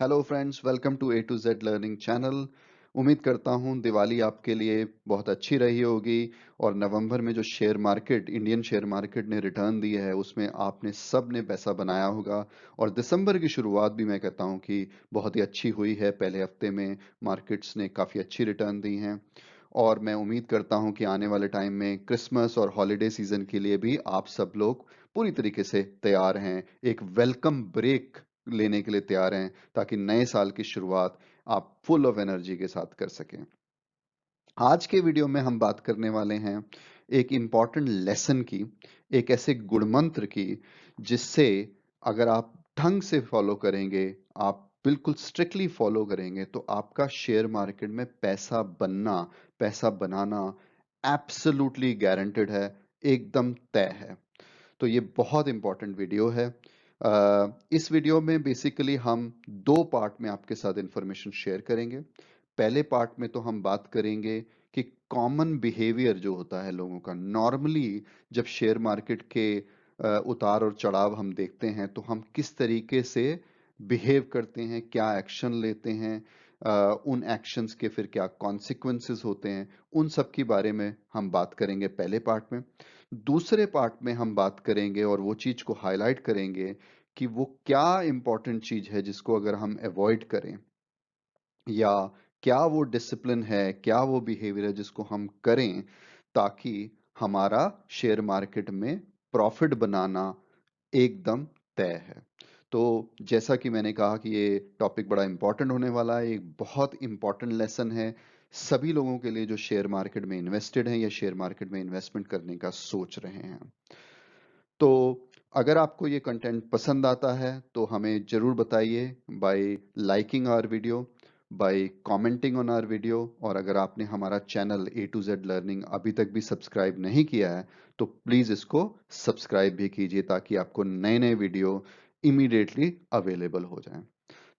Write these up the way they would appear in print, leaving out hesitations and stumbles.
Hello friends, welcome to A to Z learning channel. उम्मीद करता हूँ दिवाली आपके लिए बहुत अच्छी रही होगी और नवंबर में जो share market Indian share market ने रिटर्न दिया है उसमें आपने सब ने पैसा बनाया होगा। और दिसंबर की शुरुआत भी मैं कहता हूँ कि बहुत ही अच्छी हुई है। पहले हफ्ते में मार्केट्स ने काफ़ी अच्छी रिटर्न दी हैं और मैं उम्मीद करता हूँ कि आने वाले टाइम में क्रिसमस और हॉलिडे सीजन के लिए भी आप सब लोग पूरी तरीके से तैयार हैं, एक वेलकम ब्रेक लेने के लिए तैयार हैं ताकि नए साल की शुरुआत आप फुल ऑफ एनर्जी के साथ कर सकें। आज के वीडियो में हम बात करने वाले हैं एक इम्पॉर्टेंट लेसन की, एक ऐसे गुणमंत्र की जिससे अगर आप ढंग से फॉलो करेंगे, आप बिल्कुल स्ट्रिक्टली फॉलो करेंगे तो आपका शेयर मार्केट में पैसा बनना, पैसा बनाना एब्सोल्युटली गारंटेड है, एकदम तय है। तो ये बहुत इंपॉर्टेंट वीडियो है। इस वीडियो में बेसिकली हम दो पार्ट में आपके साथ इंफॉर्मेशन शेयर करेंगे। पहले पार्ट में तो हम बात करेंगे कि कॉमन बिहेवियर जो होता है लोगों का नॉर्मली जब शेयर मार्केट के उतार और चढ़ाव हम देखते हैं तो हम किस तरीके से बिहेव करते हैं, क्या एक्शन लेते हैं, उन एक्शंस के फिर क्या कॉन्सिक्वेंसेस होते हैं, उन सब के बारे में हम बात करेंगे पहले पार्ट में। दूसरे पार्ट में हम बात करेंगे और वो चीज को हाईलाइट करेंगे कि वो क्या इंपॉर्टेंट चीज है जिसको अगर हम अवॉइड करें, या क्या वो डिसिप्लिन है, क्या वो बिहेवियर है जिसको हम करें ताकि हमारा शेयर मार्केट में प्रॉफिट बनाना एकदम तय है। तो जैसा कि मैंने कहा कि ये टॉपिक बड़ा इंपॉर्टेंट होने वाला है, एक बहुत इंपॉर्टेंट लेसन है सभी लोगों के लिए जो शेयर मार्केट में इन्वेस्टेड हैं या शेयर मार्केट में इन्वेस्टमेंट करने का सोच रहे हैं। तो अगर आपको ये कंटेंट पसंद आता है तो हमें जरूर बताइए by liking our video, by commenting on our video. और अगर आपने हमारा channel A to Z learning अभी तक भी सब्सक्राइब नहीं किया है तो प्लीज इसको सब्सक्राइब भी कीजिए ताकि आपको नए नए वीडियो इमीडिएटली अवेलेबल हो जाएं।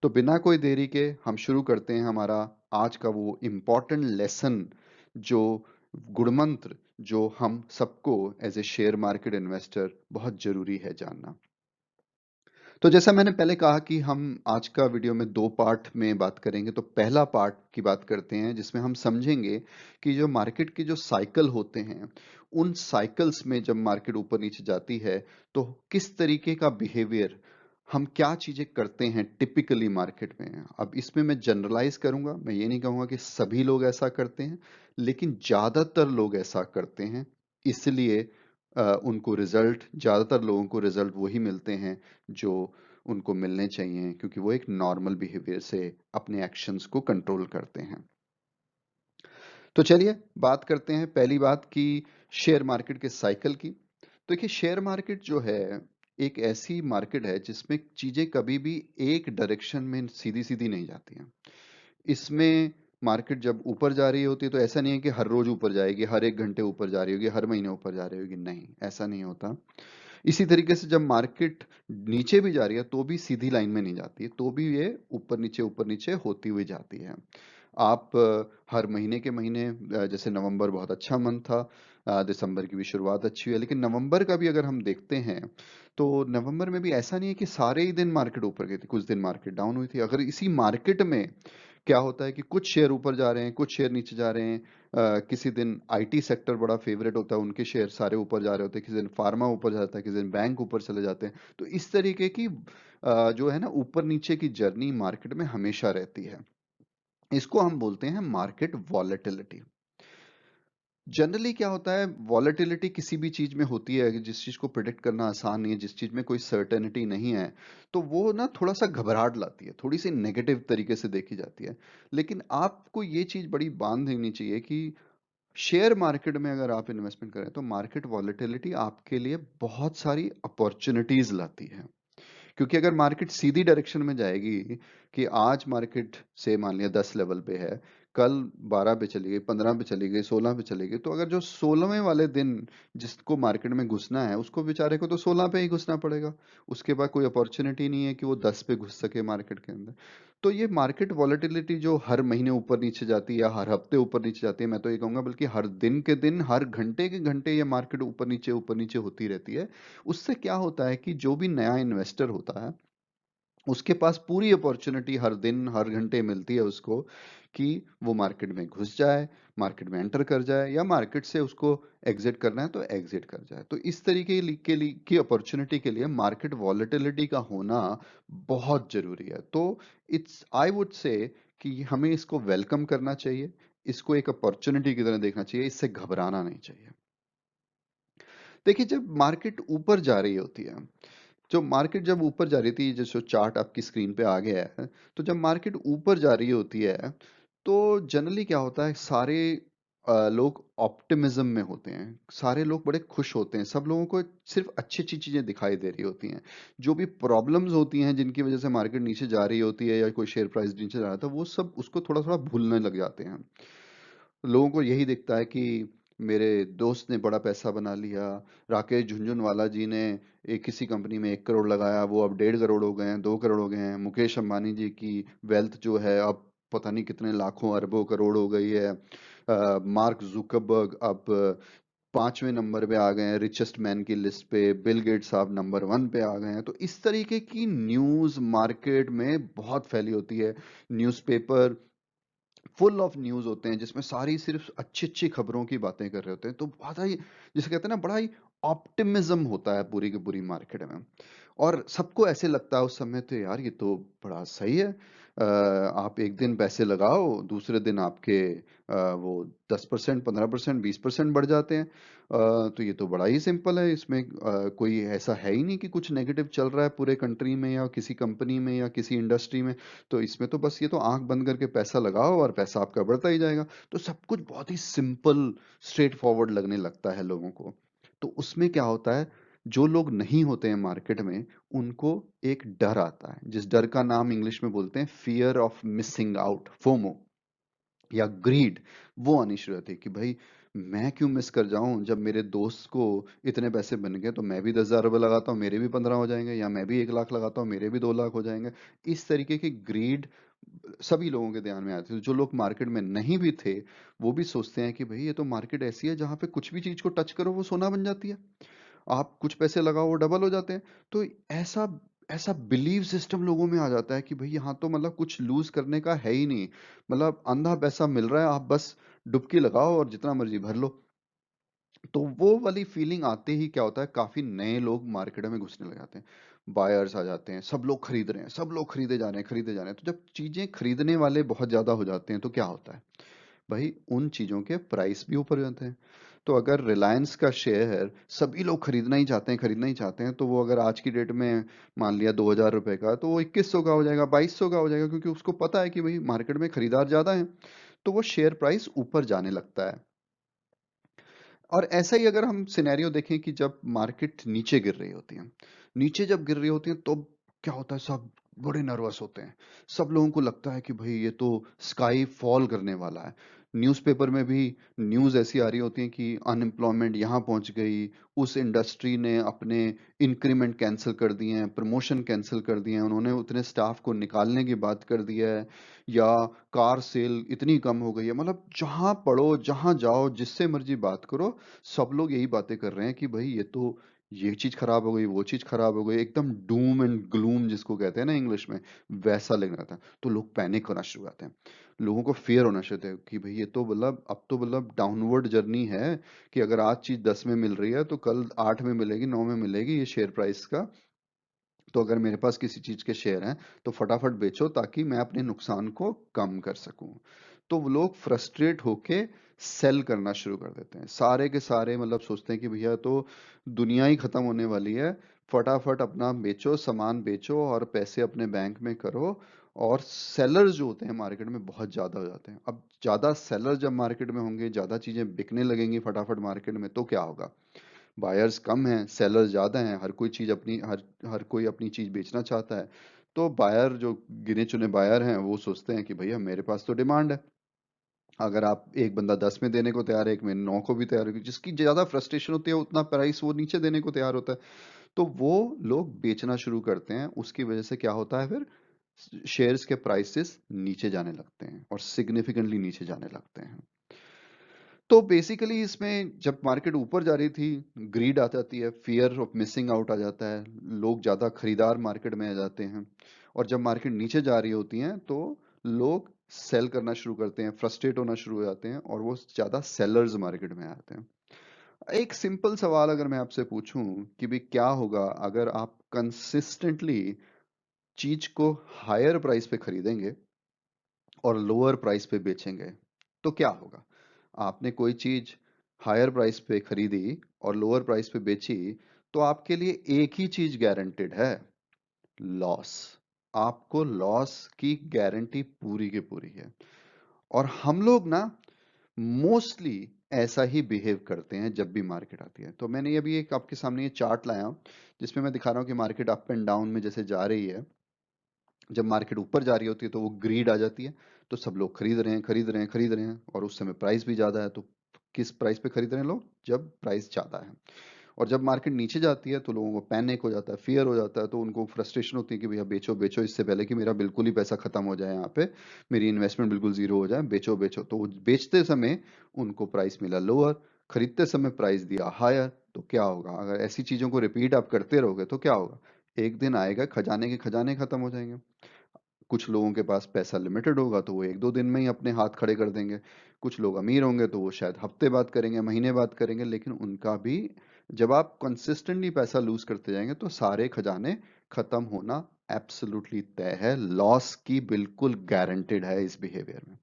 तो बिना कोई देरी के हम शुरू करते हैं हमारा आज का वो इम्पोर्टेंट लेसन, जो गुणमंत्र जो हम सबको as a share market investor बहुत जरूरी है जानना। तो जैसा मैंने पहले कहा कि हम आज का वीडियो में दो पार्ट में बात करेंगे। तो पहला पार्ट की बात करते हैं जिसमें हम समझेंगे कि जो मार्केट के जो साइकिल होते हैं उन साइकिल्स में जब मार्केट ऊपर नीचे जाती है तो किस तरीके का बिहेवियर, हम क्या चीजें करते हैं टिपिकली मार्केट में। अब इसमें मैं जनरलाइज करूंगा, मैं ये नहीं कहूंगा कि सभी लोग ऐसा करते हैं, लेकिन ज्यादातर लोग ऐसा करते हैं। इसलिए उनको रिजल्ट, ज्यादातर लोगों को रिजल्ट वही मिलते हैं जो उनको मिलने चाहिए क्योंकि वो एक नॉर्मल बिहेवियर से अपने एक्शंस को कंट्रोल करते हैं। तो चलिए बात करते हैं पहली बात की शेयर मार्केट के साइकिल की। तो देखिए शेयर मार्केट जो है एक ऐसी मार्केट है जिसमें चीजें कभी भी एक डायरेक्शन में सीधी सीधी नहीं जाती हैं। इसमें मार्केट जब ऊपर जा रही होती है तो ऐसा नहीं है कि हर रोज ऊपर जाएगी, हर एक घंटे ऊपर जा रही होगी, हर महीने ऊपर जा रही होगी, नहीं ऐसा नहीं होता। इसी तरीके से जब मार्केट नीचे भी जा रही है तो भी सीधी लाइन में नहीं जाती है, तो भी ये ऊपर नीचे होती हुई जाती है। आप हर महीने के महीने जैसे नवंबर बहुत अच्छा मंथ था, दिसंबर की भी शुरुआत अच्छी हुई है, लेकिन नवंबर का भी अगर हम देखते हैं तो नवंबर में भी ऐसा नहीं है कि सारे ही दिन मार्केट ऊपर गई थी, कुछ दिन मार्केट डाउन हुई थी। अगर इसी मार्केट में क्या होता है कि कुछ शेयर ऊपर जा रहे हैं, कुछ शेयर नीचे जा रहे हैं, किसी दिन आईटी सेक्टर बड़ा फेवरेट होता है, उनके शेयर सारे ऊपर जा रहे होते हैं, किसी दिन फार्मा ऊपर जाता है, किसी दिन बैंक ऊपर चले जाते हैं। तो इस तरीके की जो है ना ऊपर नीचे की जर्नी मार्केट में हमेशा रहती है। इसको हम बोलते हैं मार्केट वॉलेटिलिटी। जनरली क्या होता है, वॉलेटिलिटी किसी भी चीज में होती है कि जिस चीज को प्रिडिक्ट करना आसान नहीं है, जिस चीज में कोई सर्टेनिटी नहीं है, तो वो ना थोड़ा सा घबराहट लाती है, थोड़ी सी नेगेटिव तरीके से देखी जाती है। लेकिन आपको ये चीज बड़ी बांध देनी चाहिए कि शेयर मार्केट में अगर आप इन्वेस्टमेंट करें तो मार्केट वॉलेटिलिटी आपके लिए बहुत सारी अपॉर्चुनिटीज लाती है। क्योंकि अगर मार्केट सीधी डायरेक्शन में जाएगी कि आज मार्केट से मान लिया 10 लेवल पे है, कल 12 पे चली गई, 15 पे चली गई, 16 पे चली गई, तो अगर जो 16वें वाले दिन जिसको मार्केट में घुसना है उसको बेचारे को तो 16 पे ही घुसना पड़ेगा। उसके बाद कोई अपॉर्चुनिटी नहीं है कि वो 10 पे घुस सके मार्केट के अंदर। तो ये मार्केट वॉलेटिलिटी जो हर महीने ऊपर नीचे जाती है या हर हफ्ते ऊपर नीचे जाती है, मैं तो ये कहूंगा बल्कि हर दिन के दिन, हर घंटे के घंटे ये मार्केट ऊपर नीचे होती रहती है। उससे क्या होता है कि जो भी नया इन्वेस्टर होता है उसके पास पूरी अपॉर्चुनिटी हर दिन हर घंटे मिलती है उसको कि वो मार्केट में घुस जाए, मार्केट में एंटर कर जाए, या मार्केट से उसको एग्जिट करना है तो एग्जिट कर जाए। तो इस तरीके के लिए की अपॉर्चुनिटी के लिए मार्केट वॉलेटिलिटी का होना बहुत जरूरी है। तो इट्स आई वुड से कि हमें इसको वेलकम करना चाहिए, इसको एक अपॉर्चुनिटी की तरह देखना चाहिए, इससे घबराना नहीं चाहिए। देखिए, जब मार्केट ऊपर जा रही होती है, जो मार्केट जब ऊपर जा रही थी, जैसे चार्ट आपकी स्क्रीन पे आ गया है, तो जब मार्केट ऊपर जा रही होती है तो जनरली क्या होता है, सारे लोग ऑप्टिमिज्म में होते हैं, सारे लोग बड़े खुश होते हैं, सब लोगों को सिर्फ अच्छी अच्छी चीजें दिखाई दे रही होती हैं। जो भी प्रॉब्लम्स होती हैं जिनकी वजह से मार्केट नीचे जा रही होती है या कोई शेयर प्राइस नीचे जा रहा था, वो सब उसको थोड़ा थोड़ा भूलने लग जाते हैं। लोगों को यही दिखता है कि मेरे दोस्त ने बड़ा पैसा बना लिया, राकेश झुनझुनवाला जी ने एक किसी कंपनी में 1 करोड़ लगाया, वो अब 1.5 करोड़ हो गए हैं, 2 करोड़ हो गए हैं। मुकेश अंबानी जी की वेल्थ जो है अब पता नहीं कितने लाखों अरबों करोड़ हो गई है। मार्क जुकरबर्ग अब 5वें नंबर पे आ गए हैं रिचेस्ट मैन की लिस्ट पे, बिल गेट्स साहब नंबर 1 पे आ गए हैं। तो इस तरीके की न्यूज मार्केट में बहुत फैली होती है। न्यूज़पेपर फुल ऑफ न्यूज होते हैं जिसमें सारी सिर्फ अच्छी अच्छी खबरों की बातें कर रहे होते हैं। तो बड़ा ही, जिसे कहते हैं ना, बड़ा ही ऑप्टिमिज्म होता है पूरी की पूरी मार्केट में। और सबको ऐसे लगता है उस समय, तो यार ये तो बड़ा सही है। आप एक दिन पैसे लगाओ, दूसरे दिन आपके वो 10%, 15%, 20% बढ़ जाते हैं। तो ये तो बड़ा ही सिंपल है, इसमें कोई ऐसा है ही नहीं कि कुछ नेगेटिव चल रहा है पूरे कंट्री में या किसी कंपनी में या किसी इंडस्ट्री में। तो इसमें तो बस ये तो आंख बंद करके पैसा लगाओ और पैसा आपका बढ़ता ही जाएगा। तो सब कुछ बहुत ही सिंपल, स्ट्रेट फॉरवर्ड लगने लगता है लोगों को। तो उसमें क्या होता है, जो लोग नहीं होते हैं मार्केट में, उनको एक डर आता है, जिस डर का नाम इंग्लिश में बोलते हैं fear of missing out, FOMO, या ग्रीड। वो आनी शुरू होती है कि भाई मैं क्यों मिस कर जाऊं, जब मेरे दोस्त को इतने पैसे बन गए तो मैं भी 10,000 रुपये लगाता हूँ, मेरे भी 15 हो जाएंगे, या मैं भी 1 लाख लगाता हूँ, मेरे भी 2 लाख हो जाएंगे। इस तरीके की ग्रीड सभी लोगों के ध्यान में आती है। जो लोग मार्केट में नहीं भी थे, वो भी सोचते हैं कि भाई ये तो मार्केट ऐसी है जहां पे कुछ भी चीज को टच करो वो सोना बन जाती है, आप कुछ पैसे लगाओ वो डबल हो जाते हैं। तो ऐसा ऐसा बिलीव सिस्टम लोगों में आ जाता है कि भाई यहाँ तो मतलब कुछ लूज करने का है ही नहीं, मतलब अंधा पैसा मिल रहा है, आप बस डुबकी लगाओ और जितना मर्जी भर लो। तो वो वाली फीलिंग आते ही क्या होता है, काफी नए लोग मार्केट में घुसने लग जाते हैं, बायर्स आ जाते हैं, सब लोग खरीद रहे हैं, सब लोग खरीदे जा रहे हैं, खरीदे जा रहे हैं। तो जब चीजें खरीदने वाले बहुत ज्यादा हो जाते हैं तो क्या होता है भाई, उन चीजों के प्राइस भी ऊपर जाते हैं। तो अगर रिलायंस का शेयर सभी लोग खरीदना ही चाहते हैं, खरीदना ही चाहते हैं, तो वो अगर आज की डेट में मान लिया 2,000 रुपए का, तो वो 2,100 का हो जाएगा, 2,200 का हो जाएगा, क्योंकि उसको पता है कि भाई मार्केट में खरीदार ज्यादा है। तो वो शेयर प्राइस ऊपर जाने लगता है। और ऐसा ही अगर हम सिनेरियो देखें कि जब मार्केट नीचे गिर रही होती है, नीचे जब गिर रही होती है तो क्या होता है, सब बड़े नर्वस होते हैं। सब लोगों को लगता है कि भाई ये तो स्काई फॉल करने वाला है। न्यूज़पेपर में भी न्यूज़ ऐसी आ रही होती है कि अनएम्प्लॉयमेंट यहाँ पहुंच गई, उस इंडस्ट्री ने अपने इंक्रीमेंट कैंसिल कर दिए हैं, प्रमोशन कैंसिल कर दिए हैं, उन्होंने उतने स्टाफ को निकालने की बात कर दी है, या कार सेल इतनी कम हो गई है। मतलब जहां पढ़ो जहां जाओ जिससे मर्जी बात करो, सब लोग यही बातें कर रहे हैं कि भाई ये तो ये चीज खराब हो गई, वो चीज खराब हो गई, एकदम डूम एंड ग्लूम जिसको कहते हैं ना इंग्लिश में, वैसा लगना था। तो लोग पैनिक होना शुरू करते हैं, लोगों को फियर होना शुरू होता है कि भाई ये तो मतलब अब तो मतलब डाउनवर्ड जर्नी है, कि अगर आज चीज 10 में मिल रही है तो कल 8 में मिलेगी, 9 में मिलेगी, ये शेयर प्राइस का। तो अगर मेरे पास किसी चीज के शेयर हैं तो फटाफट बेचो ताकि मैं अपने नुकसान को कम कर सकूं। तो वो लोग फ्रस्ट्रेट होके सेल करना शुरू कर देते हैं, सारे के सारे मतलब सोचते हैं कि भैया तो दुनिया ही खत्म होने वाली है, फटाफट अपना बेचो, सामान बेचो और पैसे अपने बैंक में करो। और सेलर्स जो होते हैं मार्केट में बहुत ज्यादा हो जाते हैं। अब ज्यादा सेलर जब मार्केट में होंगे, ज्यादा चीजें बिकने लगेंगी फटाफट मार्केट में, तो क्या होगा, बायर्स कम हैं, सेलर्स ज्यादा हैं, हर कोई चीज अपनी हर हर कोई अपनी चीज बेचना चाहता है। तो बायर जो गिने चुने बायर हैं वो सोचते हैं कि भैया मेरे पास तो डिमांड है, अगर आप एक बंदा 10 में देने को तैयार है, एक में 9 को भी तैयार है, जिसकी ज्यादा फ्रस्ट्रेशन होती है उतना प्राइस वो नीचे देने को तैयार होता है। तो वो लोग बेचना शुरू करते हैं, उसकी वजह से क्या होता है फिर, शेयर्स के प्राइसेस नीचे जाने लगते हैं और सिग्निफिकेंटली नीचे जाने लगते हैं। तो बेसिकली इसमें जब मार्केट ऊपर जा रही थी, ग्रीड आ जाती है, फियर ऑफ मिसिंग आउट आ जाता है, लोग ज्यादा खरीदार मार्केट में आ जाते हैं। और जब मार्केट नीचे जा रही होती है तो लोग सेल करना शुरू करते हैं, फ्रस्ट्रेट होना शुरू हो जाते हैं और वो ज्यादा सेलर्स मार्केट में आते हैं। एक सिंपल सवाल अगर मैं आपसे पूछूं कि भी क्या होगा अगर आप कंसिस्टेंटली चीज को हायर प्राइस पे खरीदेंगे और लोअर प्राइस पे बेचेंगे तो क्या होगा? आपने कोई चीज हायर प्राइस पे खरीदी और लोअर प्राइस पे बेची तो आपके लिए एक ही चीज गारंटेड है, लॉस। आपको लॉस की गारंटी पूरी की पूरी है। और हम लोग ना मोस्टली ऐसा ही बिहेव करते हैं जब भी मार्केट आती है। तो मैंने अभी एक आपके सामने ये चार्ट लाया हूं जिसमें मैं दिखा रहा हूं कि मार्केट अप एंड डाउन में जैसे जा रही है। जब मार्केट ऊपर जा रही होती है तो वो ग्रीड आ जाती है, तो सब लोग खरीद रहे हैं खरीद रहे हैं खरीद रहे हैं और उस समय प्राइस भी ज्यादा है। तो किस प्राइस पे खरीद रहे हैं लोग? जब प्राइस ज्यादा है। और जब मार्केट नीचे जाती है तो लोगों को पैनिक हो जाता है, फियर हो जाता है, तो उनको फ्रस्ट्रेशन होती है कि भैया बेचो बेचो इससे पहले कि मेरा बिल्कुल ही पैसा खत्म हो जाए, यहाँ पे मेरी इन्वेस्टमेंट बिल्कुल जीरो हो जाए, बेचो बेचो। तो वो बेचते समय उनको प्राइस मिला लोअर, खरीदते समय प्राइस दिया हायर। तो क्या होगा अगर ऐसी चीजों को रिपीट आप करते रहोगे तो क्या होगा? एक दिन आएगा खजाने के खजाने खत्म हो जाएंगे। कुछ लोगों के पास पैसा लिमिटेड होगा तो वो एक दो दिन में ही अपने हाथ खड़े कर देंगे। कुछ लोग अमीर होंगे तो वो शायद हफ्ते बाद करेंगे, महीने बाद करेंगे, लेकिन उनका भी जब आप कंसिस्टेंटली पैसा लूज करते जाएंगे तो सारे खजाने खत्म होना एब्सोल्युटली तय है। लॉस की बिल्कुल गारंटेड है इस बिहेवियर में।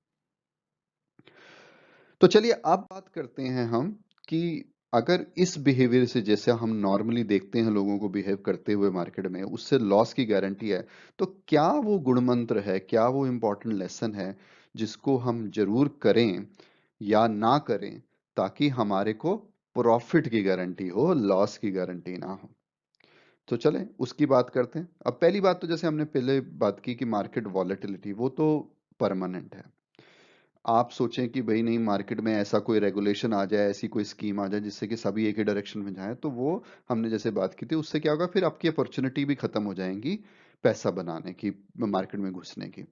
तो चलिए अब बात करते हैं हम कि अगर इस बिहेवियर से जैसे हम नॉर्मली देखते हैं लोगों को बिहेव करते हुए मार्केट में उससे लॉस की गारंटी है, तो क्या वो गुण मंत्र है, क्या वो इम्पोर्टेंट लेसन है जिसको हम जरूर करें या ना करें ताकि हमारे को प्रॉफिट की गारंटी हो, लॉस की गारंटी ना हो? तो चलें उसकी बात करते हैं। अब पहली बात तो जैसे हमने पहले बात की कि मार्केट वॉलेटिलिटी वो तो परमानेंट है। आप सोचें कि भाई नहीं मार्केट में ऐसा कोई रेगुलेशन आ जाए, ऐसी कोई स्कीम आ जाए जिससे कि सभी एक ही डायरेक्शन में जाए, तो वो हमने जैसे बात की थी उससे क्या होगा, फिर आपकी अपॉर्चुनिटी भी खत्म हो जाएंगी पैसा बनाने की, मार्केट में घुसने की।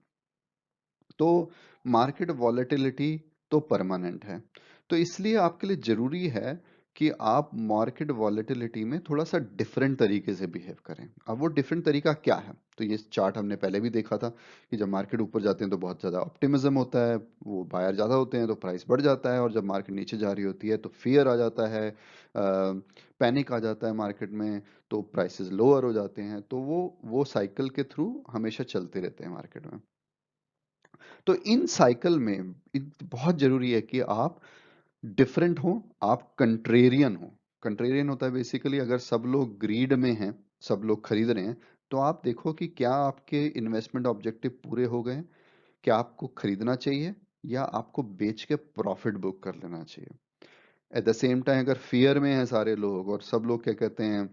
तो मार्केट वॉलेटिलिटी तो परमानेंट है। तो इसलिए आपके लिए जरूरी है कि आप मार्केट वॉलेटिलिटी में थोड़ा सा डिफरेंट तरीके से बिहेव करें। अब वो डिफरेंट तरीका क्या है? तो ये चार्ट हमने पहले भी देखा था कि जब मार्केट ऊपर जाते हैं तो बहुत ज़्यादा ऑप्टिमिज्म होता है, वो बायर ज़्यादा होते हैं तो प्राइस बढ़ जाता है, और जब मार्केट नीचे जा रही होती है तो फियर आ जाता है, पैनिक आ जाता है मार्केट में, तो प्राइसेस लोअर हो जाते हैं। तो वो साइकिल के थ्रू हमेशा चलते रहते हैं मार्केट में। तो इन साइकिल में बहुत जरूरी है कि आप डिफरेंट हो, आप कंट्रेरियन हो। कंट्रेरियन होता है बेसिकली अगर सब लोग ग्रीड में हैं, सब लोग खरीद रहे हैं, तो आप देखो कि क्या आपके इन्वेस्टमेंट ऑब्जेक्टिव पूरे हो गए, क्या आपको खरीदना चाहिए या आपको बेच के प्रॉफिट बुक कर लेना चाहिए। एट द सेम टाइम अगर फियर में हैं सारे लोग और सब लोग क्या कहते हैं,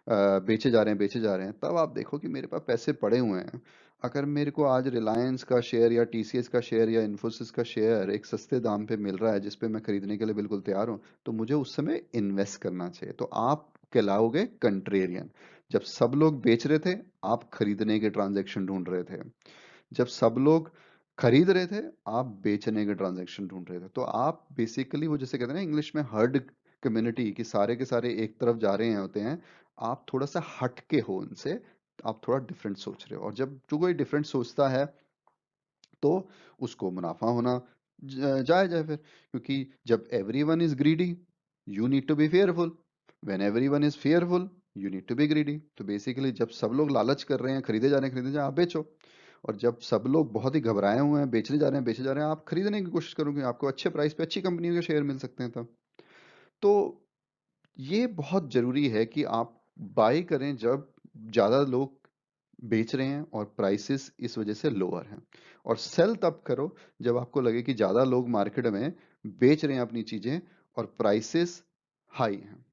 बेचे जा रहे हैं बेचे जा रहे हैं, तब आप देखो कि मेरे पास पैसे पड़े हुए हैं। अगर मेरे को आज रिलायंस का शेयर या टीसीएस का शेयर या इन्फोसिस का शेयर एक सस्ते दाम पे मिल रहा है जिस पे मैं खरीदने के लिए बिल्कुल तैयार हूँ, तो मुझे उस समय इन्वेस्ट करना चाहिए। तो आप कहलाओगे कंट्रेरियन। जब सब लोग बेच रहे थे आप खरीदने के ट्रांजैक्शन ढूंढ रहे थे, जब सब लोग खरीद रहे थे आप बेचने के ट्रांजैक्शन ढूंढ रहे थे। तो आप बेसिकली वो जैसे कहते हैं ना इंग्लिश में हर्ड कम्युनिटी, कि सारे के सारे एक तरफ जा रहे हैं होते हैं, आप थोड़ा सा हट के हो उनसे, आप थोड़ा डिफरेंट सोच रहे हो। और जब जो कोई डिफरेंट सोचता है तो उसको मुनाफा होना जायज है फिर, क्योंकि जब everyone is greedy you need to be fearful, when everyone is fearful you need to be greedy. तो बेसिकली जब सब लोग लालच कर रहे हैं खरीदे जा रहे हैं खरीदे जा रहे हैं, आप बेचो। और जब सब लोग बहुत ही घबराए हुए हैं बेचने जा रहे हैं बेचे जा रहे हैं, आप खरीदने की कोशिश करोगे, आपको अच्छे प्राइस पे अच्छी कंपनियों के शेयर मिल सकते हैं तब। तो ये बहुत जरूरी है कि आप बाय करें जब ज्यादा लोग बेच रहे हैं और प्राइसेस इस वजह से लोअर हैं, और सेल तब करो जब आपको लगे कि ज्यादा लोग मार्केट में बेच रहे हैं अपनी चीजें और प्राइसेस हाई हैं।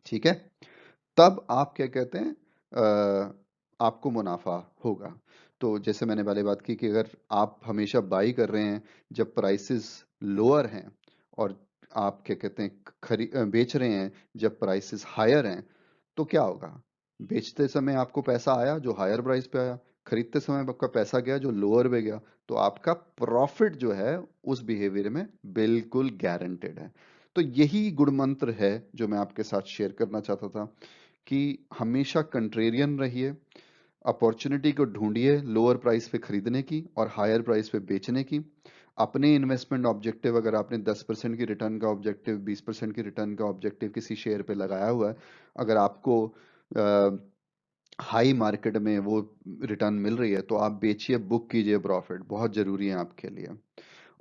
ठीक है, तब आप क्या कहते हैं, आपको मुनाफा होगा। तो जैसे मैंने पहले बात की कि अगर आप हमेशा बाई कर रहे हैं जब प्राइसेस लोअर हैं, और आप क्या कहते हैं बेच रहे हैं जब प्राइसेस हायर हैं, तो क्या होगा? बेचते समय आपको पैसा आया जो हायर प्राइस पे आया, खरीदते समय आपका पैसा गया जो लोअर पे गया। तो आपका प्रॉफिट जो है उस बिहेवियर में बिल्कुल गारंटेड है। तो यही गुण मंत्र है जो मैं आपके साथ शेयर करना चाहता था कि हमेशा कंट्रेरियन रहिए, अपॉर्चुनिटी को ढूंढिए लोअर प्राइस पे खरीदने की और हायर प्राइस पे बेचने की। अपने इन्वेस्टमेंट ऑब्जेक्टिव, अगर आपने 10% की रिटर्न का ऑब्जेक्टिव, 20% की रिटर्न का ऑब्जेक्टिव किसी शेयर पे लगाया हुआ है, अगर आपको हाई मार्केट में वो रिटर्न मिल रही है तो आप बेचिए, बुक कीजिए प्रॉफिट, बहुत जरूरी है आपके लिए।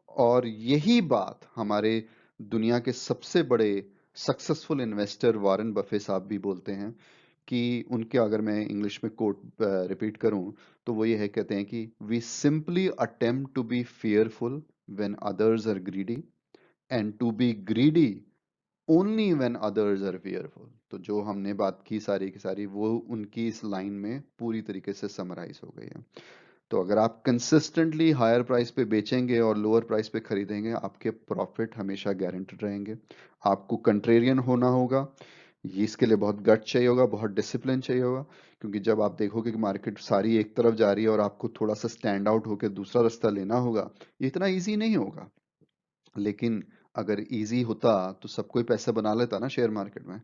और यही बात हमारे दुनिया के सबसे बड़े सक्सेसफुल इन्वेस्टर वॉरेन बफे साहब भी बोलते हैं कि उनके, अगर मैं इंग्लिश में कोट रिपीट करूं तो वो ये है, कहते हैं कि we simply attempt to be fearful when others are greedy and to be greedy only when others are fearful. तो जो हमने बात की सारी की सारी, वो उनकी इस लाइन में पूरी तरीके से समराइज हो गई है। तो अगर आप कंसिस्टेंटली हायर प्राइस पे बेचेंगे और लोअर प्राइस पे खरीदेंगे, आपके प्रॉफिट हमेशा गारंटेड रहेंगे। आपको कंट्रेरियन होना होगा, ये इसके लिए बहुत गट चाहिए होगा, बहुत डिसिप्लिन चाहिए होगा। क्योंकि जब आप देखोगे कि मार्केट सारी एक तरफ जा रही है और आपको थोड़ा सा स्टैंड आउट होकर दूसरा रास्ता लेना होगा, ये इतना ईजी नहीं होगा। लेकिन अगर इजी होता तो सब कोई पैसा बना लेता ना शेयर मार्केट में।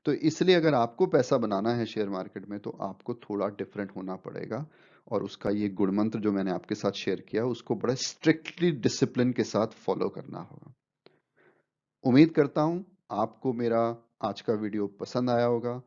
तो इसलिए अगर आपको पैसा बनाना है शेयर मार्केट में तो आपको थोड़ा डिफरेंट होना पड़ेगा। और उसका ये गुण मंत्र जो मैंने आपके साथ शेयर किया, उसको बड़ा स्ट्रिक्टली डिसिप्लिन के साथ फॉलो करना होगा। उम्मीद करता हूं आपको मेरा आज का वीडियो पसंद आया होगा।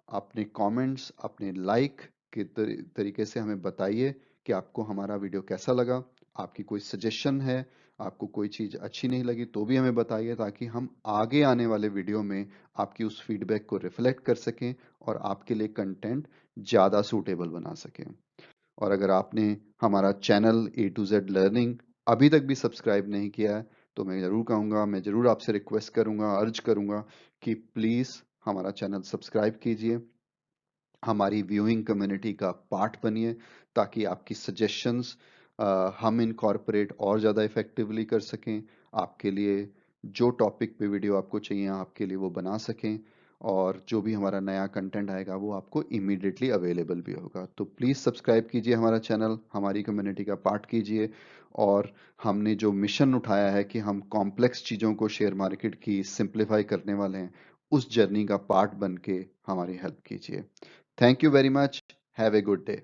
अपने कमेंट्स, अपने लाइक के तरीके से हमें बताइए कि आपको हमारा वीडियो कैसा लगा। आपकी कोई सजेशन है, आपको कोई चीज़ अच्छी नहीं लगी तो भी हमें बताइए, ताकि हम आगे आने वाले वीडियो में आपकी उस फीडबैक को रिफ्लेक्ट कर सकें और आपके लिए कंटेंट ज़्यादा सूटेबल बना सकें। और अगर आपने हमारा channel A to Z learning अभी तक भी सब्सक्राइब नहीं किया है तो मैं ज़रूर कहूँगा, मैं ज़रूर आपसे रिक्वेस्ट करूँगा, अर्ज करूँगा कि प्लीज़ हमारा चैनल सब्सक्राइब कीजिए, हमारी व्यूइंग कम्युनिटी का पार्ट बनिए, ताकि आपकी सजेशंस हम इनकॉर्पोरेट और ज़्यादा इफेक्टिवली कर सकें। आपके लिए जो टॉपिक पे वीडियो आपको चाहिए आपके लिए वो बना सकें, और जो भी हमारा नया कंटेंट आएगा वो आपको इमीडिएटली अवेलेबल भी होगा। तो प्लीज़ सब्सक्राइब कीजिए हमारा चैनल, हमारी कम्युनिटी का पार्ट कीजिए। और हमने जो मिशन उठाया है कि हम कॉम्प्लेक्स चीज़ों को शेयर मार्केट की सिंप्लीफाई करने वाले हैं, उस जर्नी का पार्ट बन के हमारी हेल्प कीजिए। Thank you very much. Have a good day.